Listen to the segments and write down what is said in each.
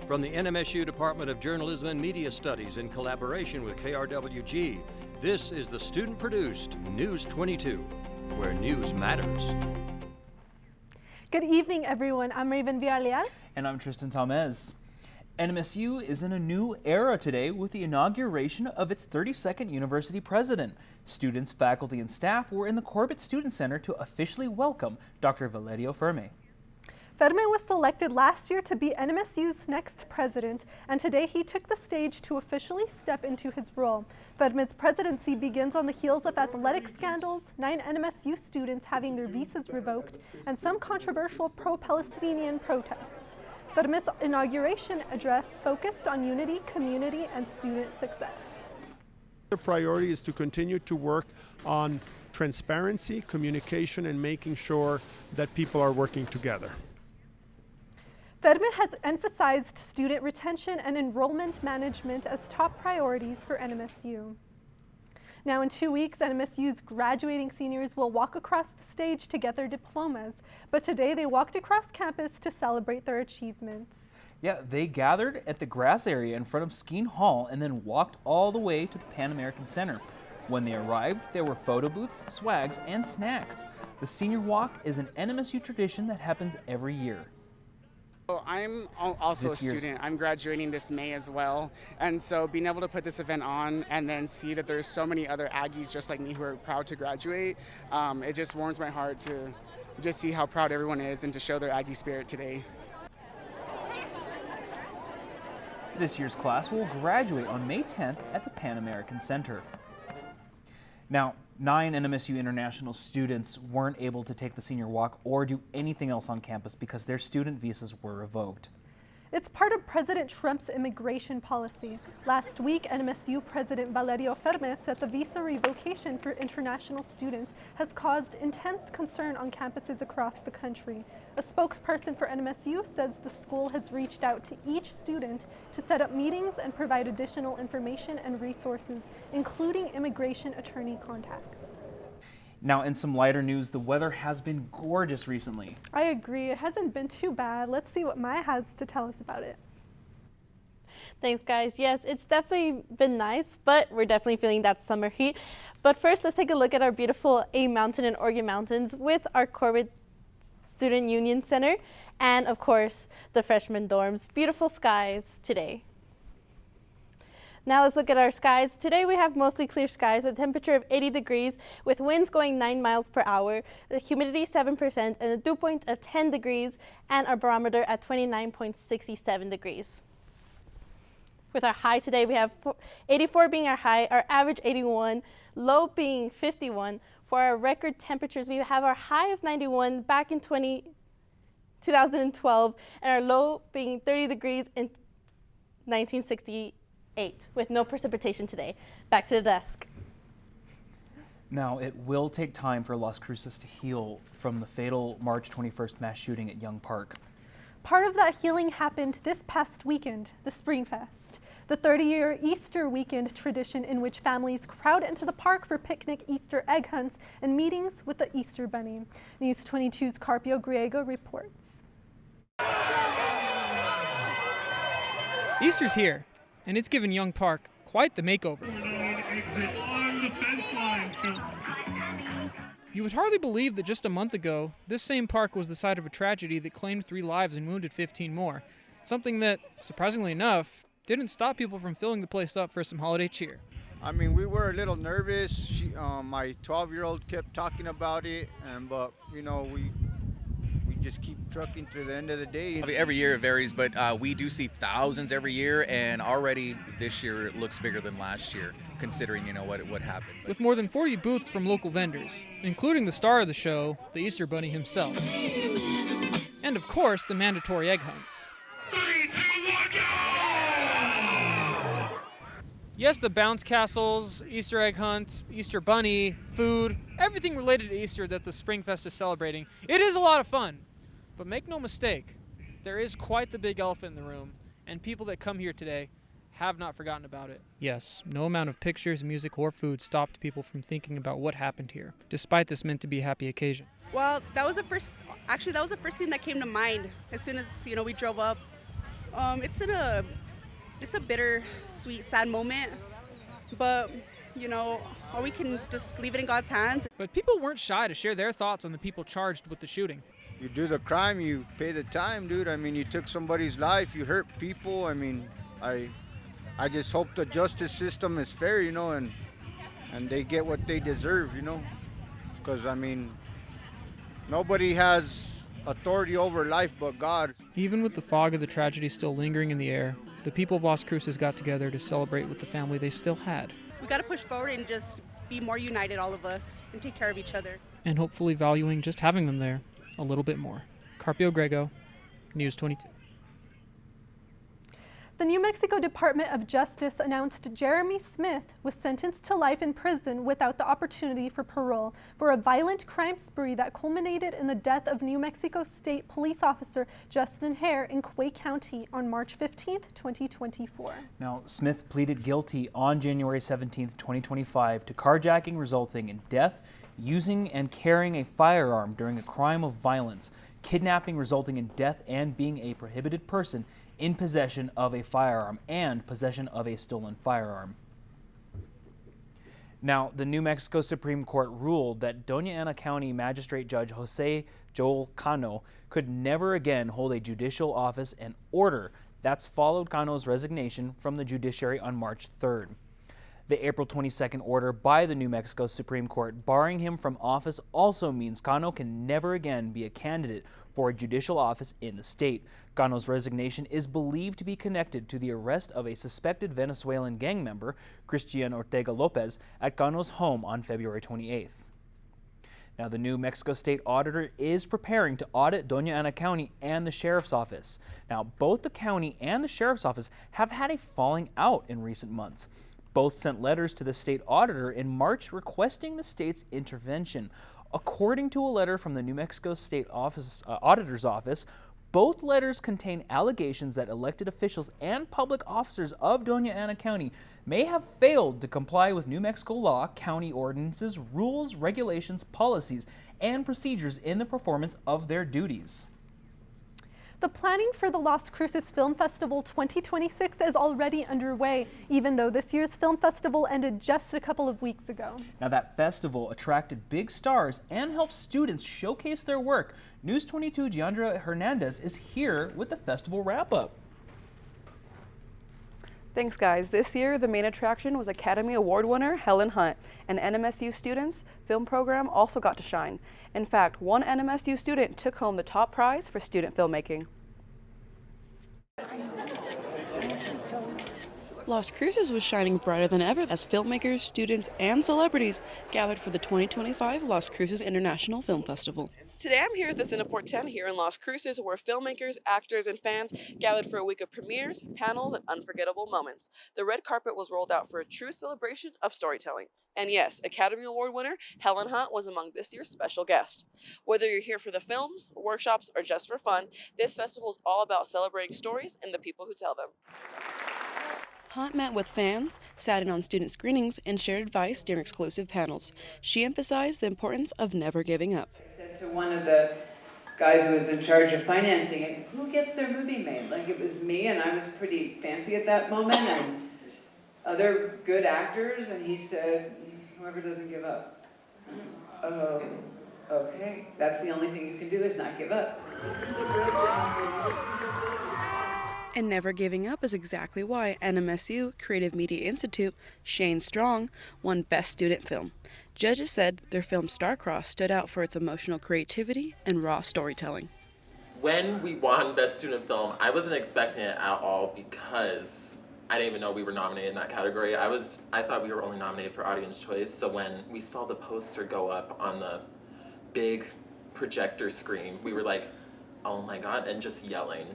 From the NMSU Department of Journalism and Media Studies in collaboration with KRWG, this is the student-produced News22, where news matters. Good evening, everyone. I'm Raven Villarreal. And I'm Tristan Talmez. NMSU is in a new era today with the inauguration of its 32nd university president. Students, faculty, and staff were in the Corbett Student Center to officially welcome Dr. Valerio Ferme. Ferme was selected last year to be NMSU's next president, and today he took the stage to officially step into his role. Ferme's presidency begins on the heels of athletic scandals, 9 NMSU students having their visas revoked, and some controversial pro-Palestinian protests. Ferme's inauguration address focused on unity, community, and student success. The priority is to continue to work on transparency, communication, and making sure that people are working together. Ferme has emphasized student retention and enrollment management as top priorities for NMSU. Now in 2 weeks, NMSU's graduating seniors will walk across the stage to get their diplomas, but today they walked across campus to celebrate their achievements. Yeah, they gathered at the grass area in front of Skeen Hall and then walked all the way to the Pan American Center. When they arrived, there were photo booths, swags, and snacks. The senior walk is an NMSU tradition that happens every year. So I'm also a student. I'm graduating this May as well. And so being able to put this event on and then see that there's so many other Aggies just like me who are proud to graduate, it just warms my heart to just see how proud everyone is and to show their Aggie spirit today. This year's class will graduate on May 10th at the Pan American Center. Now, 9 NMSU international students weren't able to take the senior walk or do anything else on campus because their student visas were revoked. It's part of President Trump's immigration policy. Last week, NMSU President Valerio Ferme said the visa revocation for international students has caused intense concern on campuses across the country. A spokesperson for NMSU says the school has reached out to each student to set up meetings and provide additional information and resources, including immigration attorney contacts. Now, in some lighter news, the weather has been gorgeous recently. I agree. It hasn't been too bad. Let's see what Maya has to tell us about it. Thanks, guys. Yes, it's definitely been nice, but we're definitely feeling that summer heat. But first, let's take a look at our beautiful A Mountain and Oregon Mountains with our Corbett Student Union Center and, of course, the freshman dorms. Beautiful skies today. Now let's look at our skies. Today we have mostly clear skies with a temperature of 80 degrees with winds going 9 miles per hour, the humidity 7% and a dew point of 10 degrees and our barometer at 29.67 degrees. With our high today we have 84 being our high, our average 81, low being 51. For our record temperatures we have our high of 91 back in 2012 and our low being 30 degrees in 1968. With no precipitation today. Back to the desk. Now, it will take time for Las Cruces to heal from the fatal March 21st mass shooting at Young Park. Part of that healing happened this past weekend, the Springfest, the 30-year Easter weekend tradition in which families crowd into the park for picnic Easter egg hunts and meetings with the Easter Bunny. News22's Carpio Griego reports. Easter's here, and it's given Young Park quite the makeover. You would hardly believe that just a month ago, this same park was the site of a tragedy that claimed 3 lives and wounded 15 more. Something that, surprisingly enough, didn't stop people from filling the place up for some holiday cheer. I mean, we were a little nervous. My 12-year-old kept talking about it, but you know, we just keep trucking to the end of the day. Every year it varies, but we do see thousands every year, and already this year it looks bigger than last year, considering, you know, what happened. With more than 40 booths from local vendors, including the star of the show, the Easter Bunny himself. And of course, the mandatory egg hunts. 3, 2, 1, go! Yes, the bounce castles, Easter egg hunt, Easter Bunny, food, everything related to Easter that the Springfest is celebrating. It is a lot of fun. But make no mistake, there is quite the big elephant in the room, and people that come here today have not forgotten about it. Yes, no amount of pictures, music, or food stopped people from thinking about what happened here, despite this meant to be a happy occasion. Well, that was the first thing that came to mind as soon as, we drove up. It's a bitter, sweet, sad moment, but or we can just leave it in God's hands. But people weren't shy to share their thoughts on the people charged with the shooting. You do the crime, you pay the time, dude. I mean, you took somebody's life, you hurt people. I mean, I just hope the justice system is fair, and they get what they deserve, because, I mean, nobody has authority over life but God. Even with the fog of the tragedy still lingering in the air, the people of Las Cruces got together to celebrate with the family they still had. We got to push forward and just be more united, all of us, and take care of each other. And hopefully valuing just having them there a little bit more. Carpio Grego, News 22. The New Mexico Department of Justice announced Jeremy Smith was sentenced to life in prison without the opportunity for parole for a violent crime spree that culminated in the death of New Mexico State Police Officer Justin Hare in Quay County on March 15, 2024. Now, Smith pleaded guilty on January 17, 2025 to carjacking resulting in death, using and carrying a firearm during a crime of violence, kidnapping resulting in death, and being a prohibited person in possession of a firearm and possession of a stolen firearm. Now, the New Mexico Supreme Court ruled that Doña Ana County Magistrate Judge Jose Joel Cano could never again hold a judicial office and order that's followed Cano's resignation from the judiciary on March 3rd. The April 22nd order by the New Mexico Supreme Court barring him from office also means Cano can never again be a candidate for a judicial office in the state. Cano's resignation is believed to be connected to the arrest of a suspected Venezuelan gang member, Christian Ortega Lopez, at Cano's home on February 28th. Now, the New Mexico State Auditor is preparing to audit Doña Ana County and the Sheriff's Office. Now, both the county and the Sheriff's Office have had a falling out in recent months. Both sent letters to the state auditor in March requesting the state's intervention. According to a letter from the New Mexico State Auditor's Office, both letters contain allegations that elected officials and public officers of Doña Ana County may have failed to comply with New Mexico law, county ordinances, rules, regulations, policies, and procedures in the performance of their duties. The planning for the Las Cruces Film Festival 2026 is already underway, even though this year's film festival ended just a couple of weeks ago. Now, that festival attracted big stars and helped students showcase their work. News 22 Giandra Hernandez is here with the festival wrap-up. Thanks, guys. This year, the main attraction was Academy Award winner Helen Hunt, and NMSU students' film program also got to shine. In fact, one NMSU student took home the top prize for student filmmaking. Las Cruces was shining brighter than ever as filmmakers, students, and celebrities gathered for the 2025 Las Cruces International Film Festival. Today I'm here at the Cineport 10 here in Las Cruces, where filmmakers, actors, and fans gathered for a week of premieres, panels, and unforgettable moments. The red carpet was rolled out for a true celebration of storytelling. And yes, Academy Award winner Helen Hunt was among this year's special guests. Whether you're here for the films, workshops, or just for fun, this festival is all about celebrating stories and the people who tell them. Hunt met with fans, sat in on student screenings, and shared advice during exclusive panels. She emphasized the importance of never giving up. I said to one of the guys who was in charge of financing it, who gets their movie made? Like, it was me, and I was pretty fancy at that moment, and other good actors, and he said, whoever doesn't give up. Oh, okay. That's the only thing you can do is not give up. And never giving up is exactly why NMSU Creative Media Institute, Shane Strong, won Best Student Film. Judges said their film Starcross stood out for its emotional creativity and raw storytelling. When we won Best Student Film, I wasn't expecting it at all because I didn't even know we were nominated in that category. I thought we were only nominated for Audience Choice, so when we saw the poster go up on the big projector screen, we were like, oh my God, and just yelling.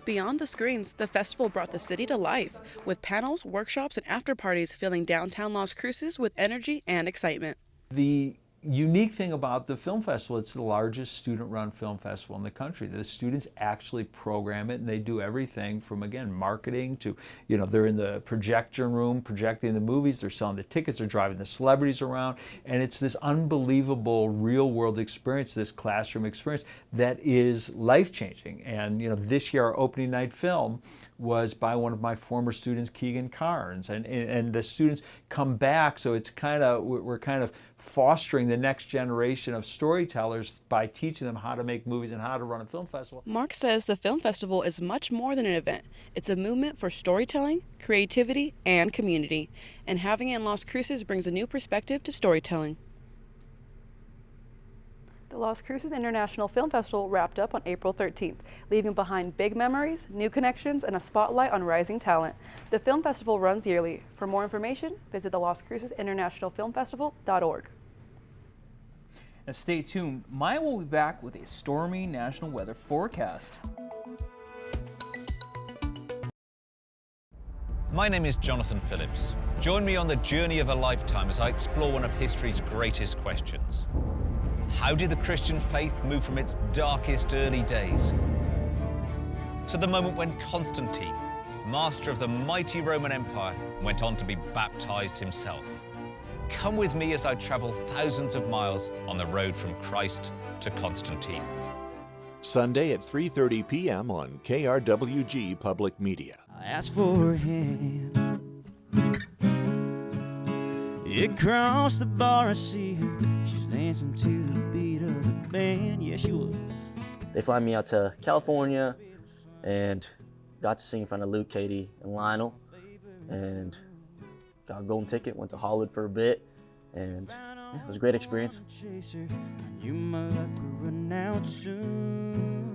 Beyond the screens, the festival brought the city to life, with panels, workshops, and after parties filling downtown Las Cruces with energy and excitement. The unique thing about the film festival, it's the largest student-run film festival in the country. The students actually program it, and they do everything from, again, marketing to, you know, they're in the projection room projecting the movies, they're selling the tickets, they're driving the celebrities around, and it's this unbelievable real-world experience, this classroom experience that is life-changing. And, you know, this year our opening night film was by one of my former students, Keegan Carnes, and the students come back, so it's kind of, we're kind of fostering the next generation of storytellers by teaching them how to make movies and how to run a film festival. Mark says the film festival is much more than an event. It's a movement for storytelling, creativity, and community. And having it in Las Cruces brings a new perspective to storytelling. The Las Cruces International Film Festival wrapped up on April 13th, leaving behind big memories, new connections, and a spotlight on rising talent. The film festival runs yearly. For more information, visit the Las Cruces International Film Festival.org. Now stay tuned. Maya will be back with a stormy national weather forecast. My name is Jonathan Phillips. Join me on the journey of a lifetime as I explore one of history's greatest questions. How did the Christian faith move from its darkest early days to the moment when Constantine, master of the mighty Roman Empire, went on to be baptized himself? Come with me as I travel thousands of miles on the road from Christ to Constantine. Sunday at 3:30 p.m. on KRWG-Public Media. I asked for a hand. It crossed the bar, I see her. She's dancing to the beat of the band. Yeah, she was. They fly me out to California and got to sing in front of Luke, Katie, and Lionel. And got a golden ticket, went to Hollywood for a bit, and yeah, it was a great experience. You might like to run out soon.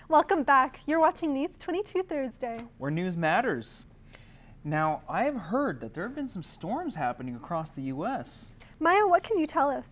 Welcome back. You're watching News 22 Thursday, where news matters. Now, I have heard that there have been some storms happening across the U.S. Maya, what can you tell us?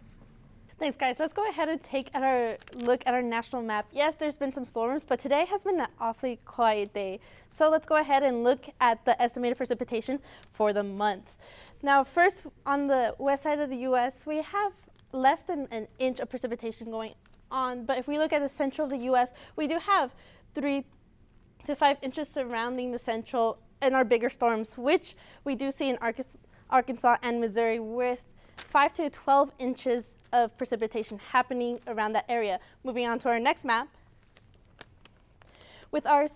Thanks, guys. Let's go ahead and take a look at our national map. Yes, there's been some storms, but today has been an awfully quiet day. So let's go ahead and look at the estimated precipitation for the month. Now, first, on the west side of the U.S., we have less than an inch of precipitation going on. But if we look at the central of the U.S., we do have 3 to 5 inches surrounding the central and our bigger storms, which we do see in Arkansas and Missouri, with 5 to 12 inches of precipitation happening around that area. Moving on to our next map. With our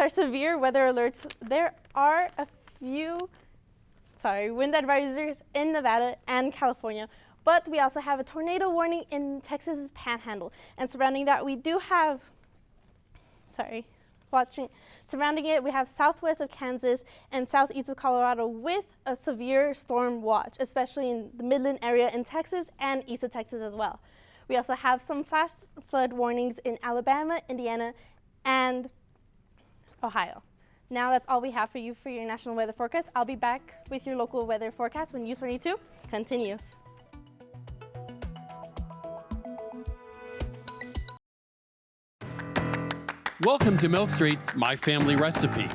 severe weather alerts, there are a few wind advisories in Nevada and California, but we also have a tornado warning in Texas's Panhandle. And surrounding that, we do have, surrounding it, we have southwest of Kansas and southeast of Colorado with a severe storm watch, especially in the Midland area in Texas and east of Texas as well. We also have some flash flood warnings in Alabama, Indiana, and Ohio. Now that's all we have for you for your national weather forecast. I'll be back with your local weather forecast when News 22 continues. Welcome to Milk Street's My Family Recipe.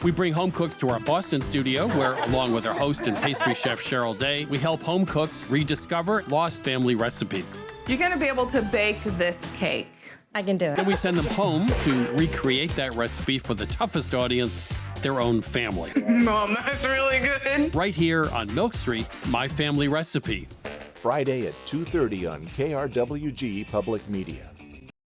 We bring home cooks to our Boston studio where, along with our host and pastry chef Cheryl Day, we help home cooks rediscover lost family recipes. You're going to be able to bake this cake. I can do it. Then we send them home to recreate that recipe for the toughest audience, their own family. Mom, that's really good. Right here on Milk Street's My Family Recipe. Friday at 2:30 on KRWG Public Media.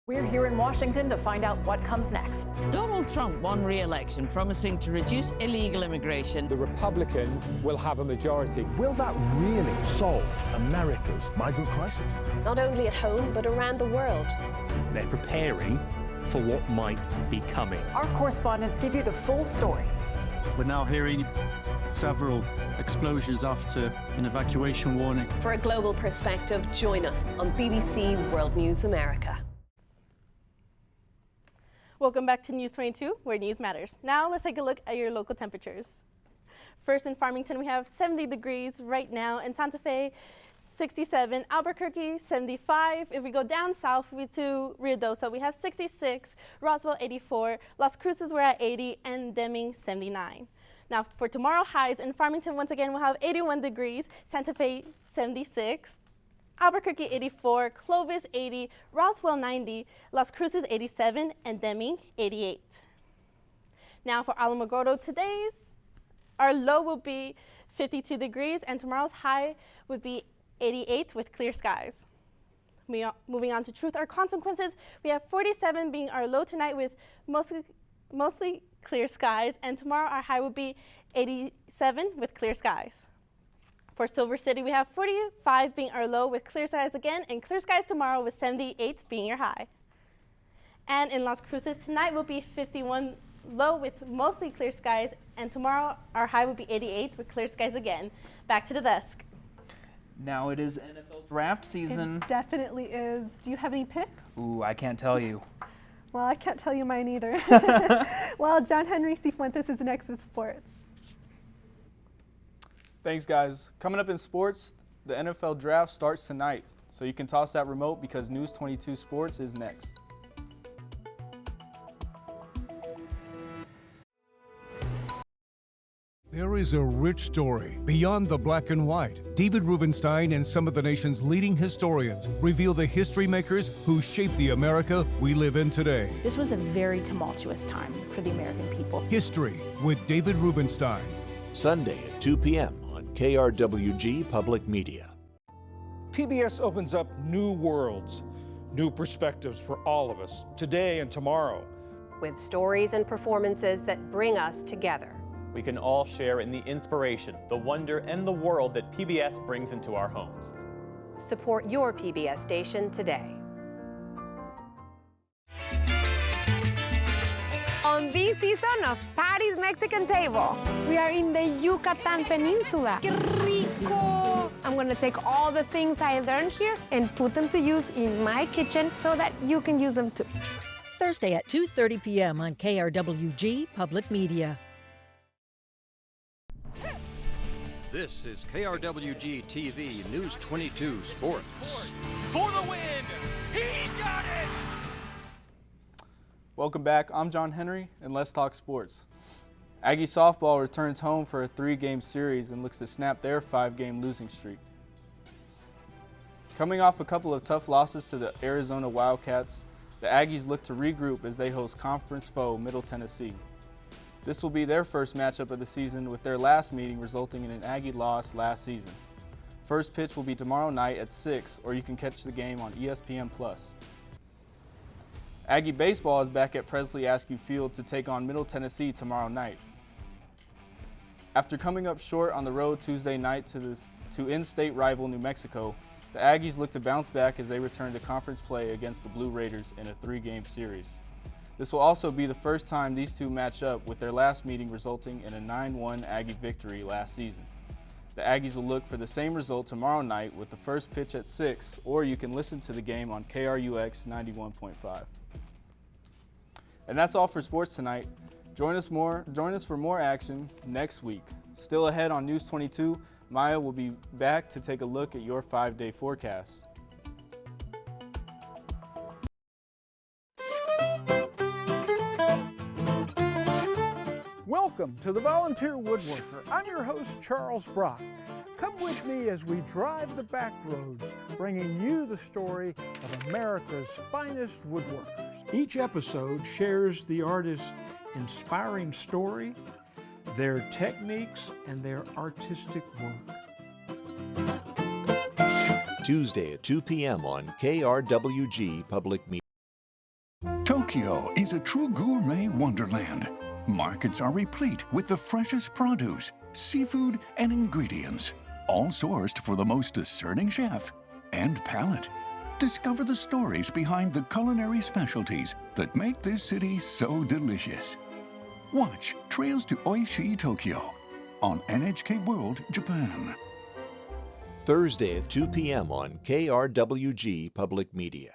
We're here in Washington to find out what comes next. Donald Trump won re-election, promising to reduce illegal immigration. The Republicans will have a majority. Will that really solve America's migrant crisis? Not only at home, but around the world. They're preparing for what might be coming. Our correspondents give you the full story. We're now hearing several explosions after an evacuation warning. For a global perspective, join us on BBC World News America. Welcome back to News 22, where news matters. Now let's take a look at your local temperatures. First in Farmington, we have 70 degrees right now. In Santa Fe, 67. Albuquerque, 75. If we go down south to Ruidoso, we have 66. Roswell, 84. Las Cruces, we're at 80. And Deming, 79. Now for tomorrow, highs in Farmington, once again, we'll have 81 degrees, Santa Fe 76, Albuquerque 84, Clovis 80, Roswell 90, Las Cruces 87, and Deming 88. Now for Alamogordo, our low will be 52 degrees, and tomorrow's high would be 88 with clear skies. Moving on to Truth or Consequences, we have 47 being our low tonight with mostly clear skies, and tomorrow our high will be 87 with clear skies. For Silver City, we have 45 being our low with clear skies again, and clear skies tomorrow with 78 being your high. And in Las Cruces, tonight will be 51 low with mostly clear skies, and tomorrow our high will be 88 with clear skies again. Back to the desk. Now it is NFL draft season. It definitely is. Do you have any picks? Ooh, I can't tell you. Well, I can't tell you mine either. Well, John Henry Cifuentes is next with sports. Thanks, guys. Coming up in sports, the NFL draft starts tonight, so you can toss that remote because News22 Sports is next. There is a rich story beyond the black and white. David Rubenstein and some of the nation's leading historians reveal the history makers who shaped the America we live in today. This was a very tumultuous time for the American people. History with David Rubenstein. Sunday at 2 p.m. on KRWG-Public Media. PBS opens up new worlds, new perspectives for all of us, today and tomorrow. With stories and performances that bring us together. We can all share in the inspiration, the wonder, and the world that PBS brings into our homes. Support your PBS station today. On this season of Patty's Mexican Table, we are in the Yucatan Peninsula. ¡Qué rico! I'm gonna take all the things I learned here and put them to use in my kitchen so that you can use them too. Thursday at 2:30 p.m. on KRWG Public Media. This is KRWG-TV News 22 Sports. For the win! He got it! Welcome back. I'm John Henry, and let's talk sports. Aggie softball returns home for a 3-game series and looks to snap their 5-game losing streak. Coming off a couple of tough losses to the Arizona Wildcats, the Aggies look to regroup as they host conference foe Middle Tennessee. This will be their first matchup of the season, with their last meeting resulting in an Aggie loss last season. First pitch will be tomorrow night at 6, or you can catch the game on ESPN+. Aggie baseball is back at Presley Askew Field to take on Middle Tennessee tomorrow night. After coming up short on the road Tuesday night to in-state rival New Mexico, the Aggies look to bounce back as they return to conference play against the Blue Raiders in a 3-game series. This will also be the first time these two match up, with their last meeting resulting in a 9-1 Aggie victory last season. The Aggies will look for the same result tomorrow night with the first pitch at 6, or you can listen to the game on KRUX 91.5. And that's all for sports tonight. Join us for more action next week. Still ahead on News 22, Maya will be back to take a look at your 5-day forecast. Welcome to The Volunteer Woodworker. I'm your host, Charles Brock. Come with me as we drive the back roads, bringing you the story of America's finest woodworkers. Each episode shares the artist's inspiring story, their techniques, and their artistic work. Tuesday at 2 p.m. on KRWG Public Media. Tokyo is a true gourmet wonderland. Markets are replete with the freshest produce, seafood, and ingredients, all sourced for the most discerning chef and palate. Discover the stories behind the culinary specialties that make this city so delicious. Watch Trails to Oishi Tokyo on NHK World Japan. Thursday at 2 p.m. on KRWG Public Media.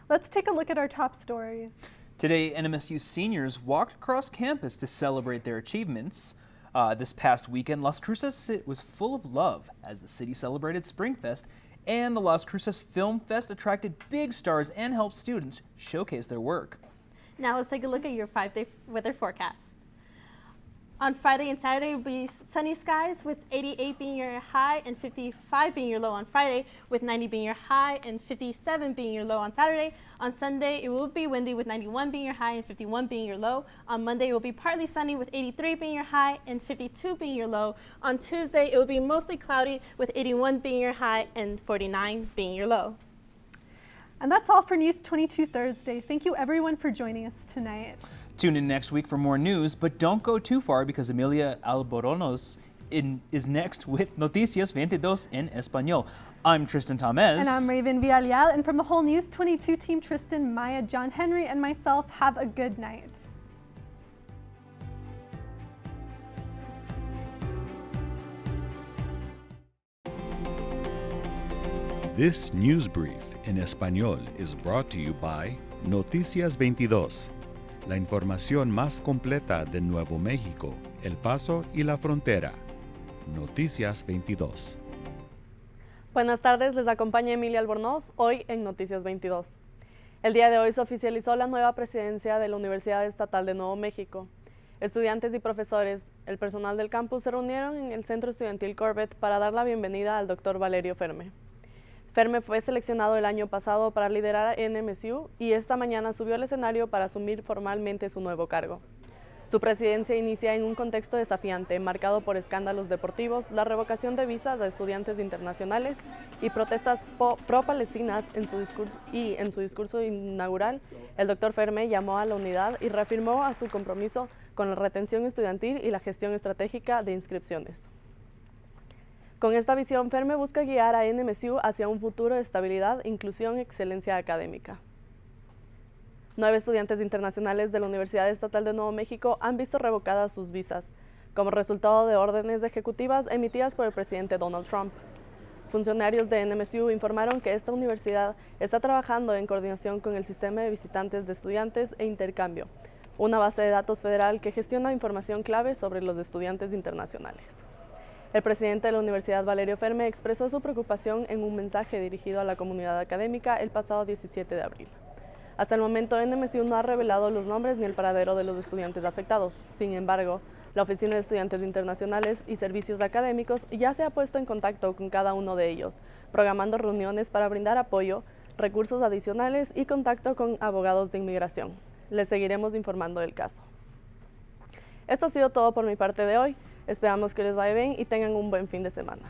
Let's take a look at our top stories. Today, NMSU seniors walked across campus to celebrate their achievements. This past weekend, Las Cruces was full of love as the city celebrated Springfest, and the Las Cruces Film Fest attracted big stars and helped students showcase their work. Now let's take a look at your 5-day weather forecast. On Friday and Saturday will be sunny skies with 88 being your high and 55 being your low on Friday, with 90 being your high and 57 being your low on Saturday. On Sunday, it will be windy with 91 being your high and 51 being your low. On Monday, it will be partly sunny with 83 being your high and 52 being your low. On Tuesday, it will be mostly cloudy with 81 being your high and 49 being your low. And that's all for News 22 Thursday. Thank you everyone for joining us tonight. Tune in next week for more news, but don't go too far because Emilia Alboronos is next with Noticias 22 en Español. I'm Tristan Tamez. And I'm Raven Villarreal. And from the whole News 22 team, Tristan, Maya, John Henry, and myself, have a good night. This news brief en español is brought to you by Noticias 22. La información más completa de Nuevo México, El Paso y la frontera. Noticias 22. Buenas tardes, les acompaña Emilia Albornoz, hoy en Noticias 22. El día de hoy se oficializó la nueva presidencia de la Universidad Estatal de Nuevo México. Estudiantes y profesores, el personal del campus se reunieron en el Centro Estudiantil Corbett para dar la bienvenida al doctor Valerio Ferme. Ferme fue seleccionado el año pasado para liderar a NMSU y esta mañana subió al escenario para asumir formalmente su nuevo cargo. Su presidencia inicia en un contexto desafiante, marcado por escándalos deportivos, la revocación de visas a estudiantes internacionales y protestas pro-palestinas. En su discurso inaugural, el doctor Ferme llamó a la unidad y reafirmó a su compromiso con la retención estudiantil y la gestión estratégica de inscripciones. Con esta visión, Ferme busca guiar a NMSU hacia un futuro de estabilidad, inclusión y excelencia académica. 9 estudiantes internacionales de la Universidad Estatal de Nuevo México han visto revocadas sus visas, como resultado de órdenes ejecutivas emitidas por el presidente Donald Trump. Funcionarios de NMSU informaron que esta universidad está trabajando en coordinación con el Sistema de Visitantes de Estudiantes e Intercambio, una base de datos federal que gestiona información clave sobre los estudiantes internacionales. El presidente de la Universidad, Valerio Ferme, expresó su preocupación en un mensaje dirigido a la comunidad académica el pasado 17 de abril. Hasta el momento, NMSU no ha revelado los nombres ni el paradero de los estudiantes afectados. Sin embargo, la Oficina de Estudiantes Internacionales y Servicios Académicos ya se ha puesto en contacto con cada uno de ellos, programando reuniones para brindar apoyo, recursos adicionales y contacto con abogados de inmigración. Les seguiremos informando del caso. Esto ha sido todo por mi parte de hoy. Esperamos que les vaya bien y tengan un buen fin de semana.